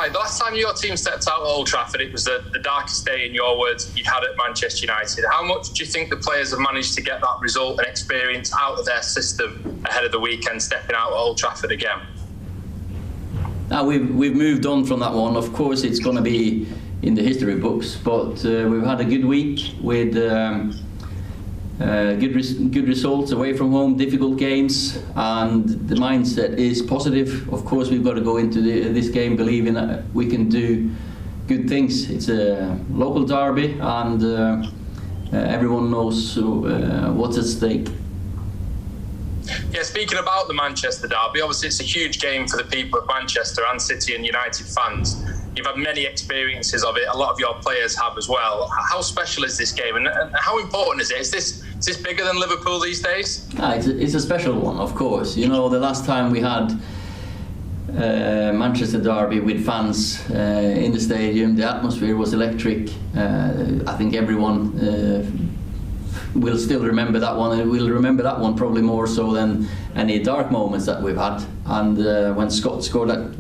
Hi, the last time your team stepped out at Old Trafford, it was the darkest day, in your words, you'd had at Manchester United. How much do you think the players have managed to get that result and experience out of their system ahead of the weekend, stepping out at Old Trafford again? Now we've moved on from that one. Of course, it's going to be in the history books, but we've had a good week with good results away from home, difficult games, and the mindset is positive. Of course, we've got to go into this game believing that we can do good things. It's a local derby, and everyone knows what's at stake. Yeah, speaking about the Manchester derby, obviously it's a huge game for the people of Manchester and City and United fans. You've had many experiences of it, a lot of your players have as well. How special is this game, and how important is it? Is this bigger than Liverpool these days? It's a special one, of course. You know, the last time we had Manchester derby with fans in the stadium, the atmosphere was electric. I think everyone will still remember that one, and we'll remember that one probably more so than any dark moments that we've had. And when Scott scored that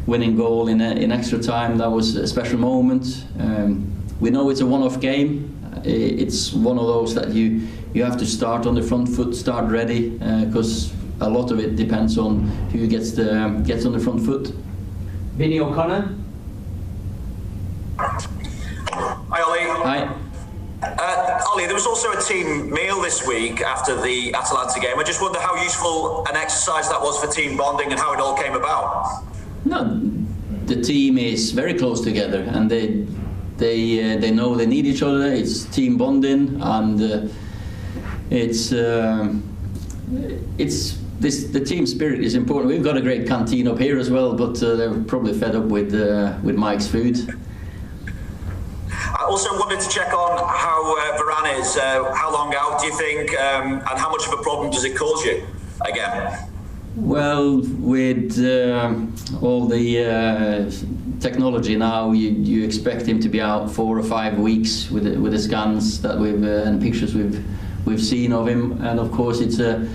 winning goal in extra time, that was a special moment. We know it's a one-off game. It's one of those that you have to start on the front foot, start ready, because a lot of it depends on who gets on the front foot. Vinny O'Connor. Hi, Ollie. Hi. Ollie, there was also a team meal this week after the Atalanta game. I just wonder how useful an exercise that was for team bonding and how it all came about. No, the team is very close together, and they know they need each other. It's team bonding, and the team spirit is important. We've got a great canteen up here as well, but they're probably fed up with Mike's food. I also wanted to check on how Varane is. How long out do you think, and how much of a problem does it cause you again? Well, with all the technology now, you expect him to be out 4 or 5 weeks with the scans that and pictures we've seen of him, and of course it's a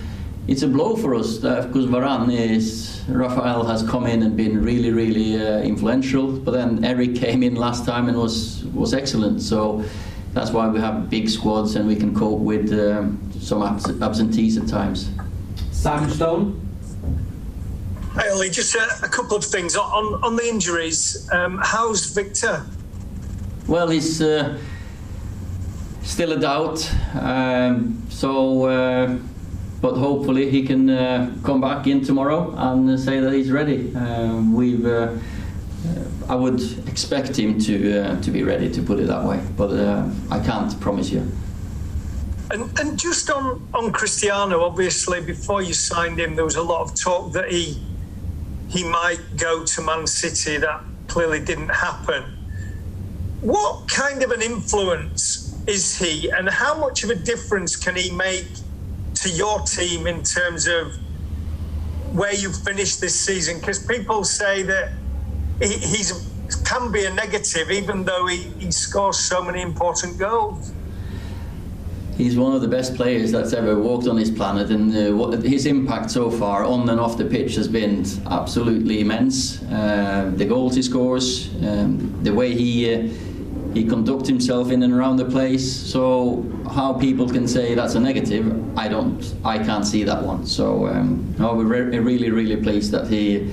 blow for us because Rafael has come in and been really influential, but then Eric came in last time and was excellent. So that's why we have big squads and we can cope with some absentees at times. Simon Stone. Hi Ollie, just a couple of things on the injuries. How's Victor? Well, he's still a doubt. But hopefully he can come back in tomorrow and say that he's ready. I would expect him to be ready, to put it that way, but I can't promise you. And just on Cristiano, obviously before you signed him, there was a lot of talk that he might go to Man City. That clearly didn't happen. What kind of an influence is he, and how much of a difference can he make to your team in terms of where you've finished this season? Because people say that he can be a negative, even though he scores so many important goals. He's one of the best players that's ever walked on this planet, and his impact so far on and off the pitch has been absolutely immense. The goals he scores, the way he conducts himself in and around the place. So how people can say that's a negative, I can't see that one. So we're really pleased that he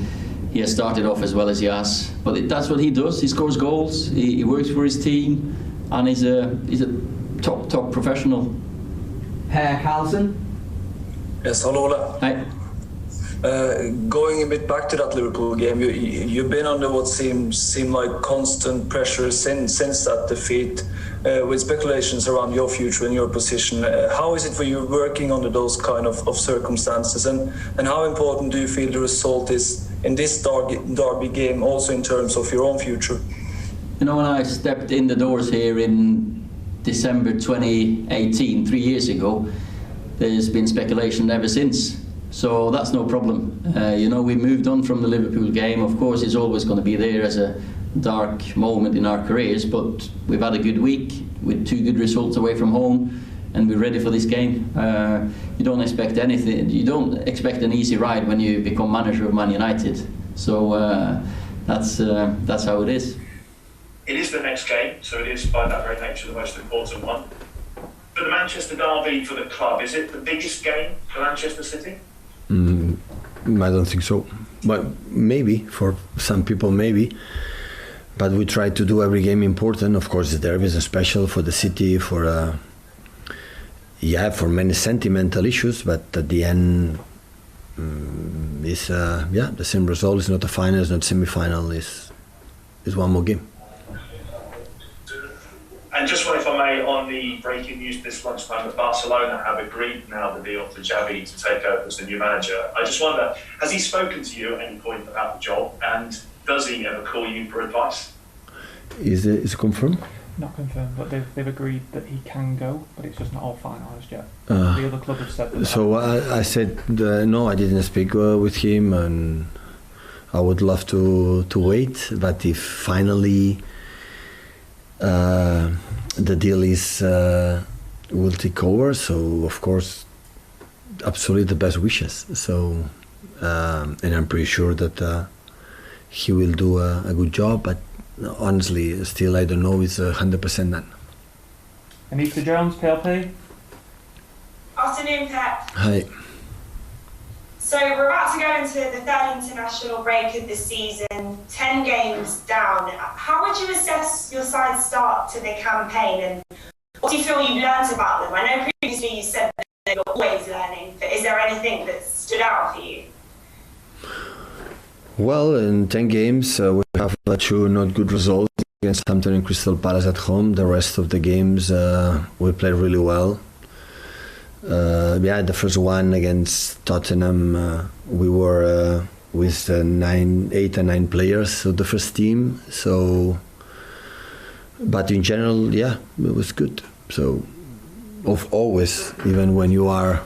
has started off as well as he has. But that's what he does. He scores goals. He works for his team, and he's a top professional. Per Carlson. Yes, hello. Hi. Going a bit back to that Liverpool game, you've been under what seemed like constant pressure since that defeat, with speculations around your future and your position. How is it for you working under those kind of circumstances, and how important do you feel the result is in this derby game, also in terms of your own future? You know, when I stepped in the doors here in December 2018, 3 years ago, there's been speculation ever since. So that's no problem. We moved on from the Liverpool game. Of course, it's always going to be there as a dark moment in our careers, but we've had a good week with 2 good results away from home, and we're ready for this game. You don't expect anything. You don't expect an easy ride when you become manager of Man United. So that's how it is. It is the next game, so it is by that very nature the most important one. For the Manchester derby for the club, is it the biggest game for Manchester City? I don't think so. But maybe, for some people, maybe. But we try to do every game important. Of course, the derby is special for the city, for many sentimental issues. But at the end, the same result. It's not a final, it's not semi-final. It's one more game. And just one, if I may, on the breaking news this lunchtime that Barcelona have agreed now the deal for Xavi to take over as the new manager. I just wonder, has he spoken to you at any point about the job, and does he ever call you for advice? Is it confirmed? Not confirmed, but they've agreed that he can go, but it's just not all finalised yet. The other club have said that. So I said no, I didn't speak with him, and I would love to wait. But if finally the deal will take over, so of course, absolutely the best wishes. So, and I'm pretty sure that he will do a good job. But honestly, still I don't know. It's 100% done. Anita Jones, PLP. Afternoon, Pep. Hi. So we're about to go into the third international break of the season, 10 games down. How would you assess your side's start to the campaign, and what do you feel you've learned about them? I know previously you said that you're always learning, but is there anything that stood out for you? Well, in 10 games, we have 2 not good results against Southampton and Crystal Palace at home. The rest of the games, we played really well. The first one against Tottenham, we were with 8 and 9 players of the first team. So, but in general, it was good. So, always, even when you are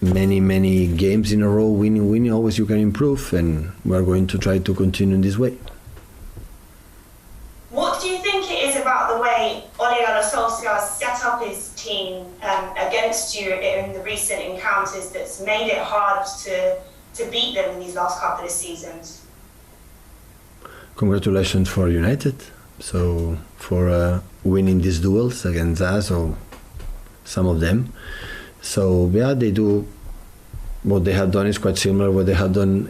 many games in a row winning, always you can improve, and we are going to try to continue in this way. What do you think it is about the way Guardiola and Solskjær set up his team against you in the recent encounters that's made it hard to beat them in these last couple of seasons? Congratulations for United, so for winning these duels against us, or some of them. So they do what they have done is quite similar what they have done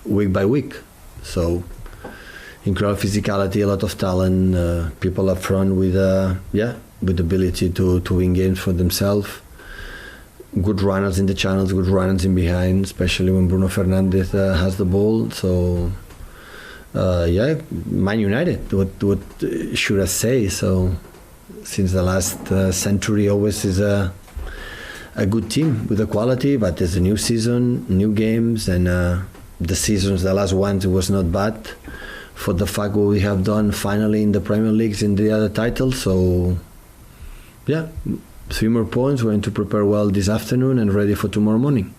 week by week. So incredible physicality, a lot of talent, people up front with the ability to win games for themselves. Good runners in the channels, good runners in behind, especially when Bruno Fernandes has the ball. So Man United, what should I say? So since the last century, always is a good team with the quality, but there's a new season, new games, and the last ones, it was not bad for the fact what we have done finally in the Premier Leagues in the other titles. So 3 more points. We're going to prepare well this afternoon and ready for tomorrow morning.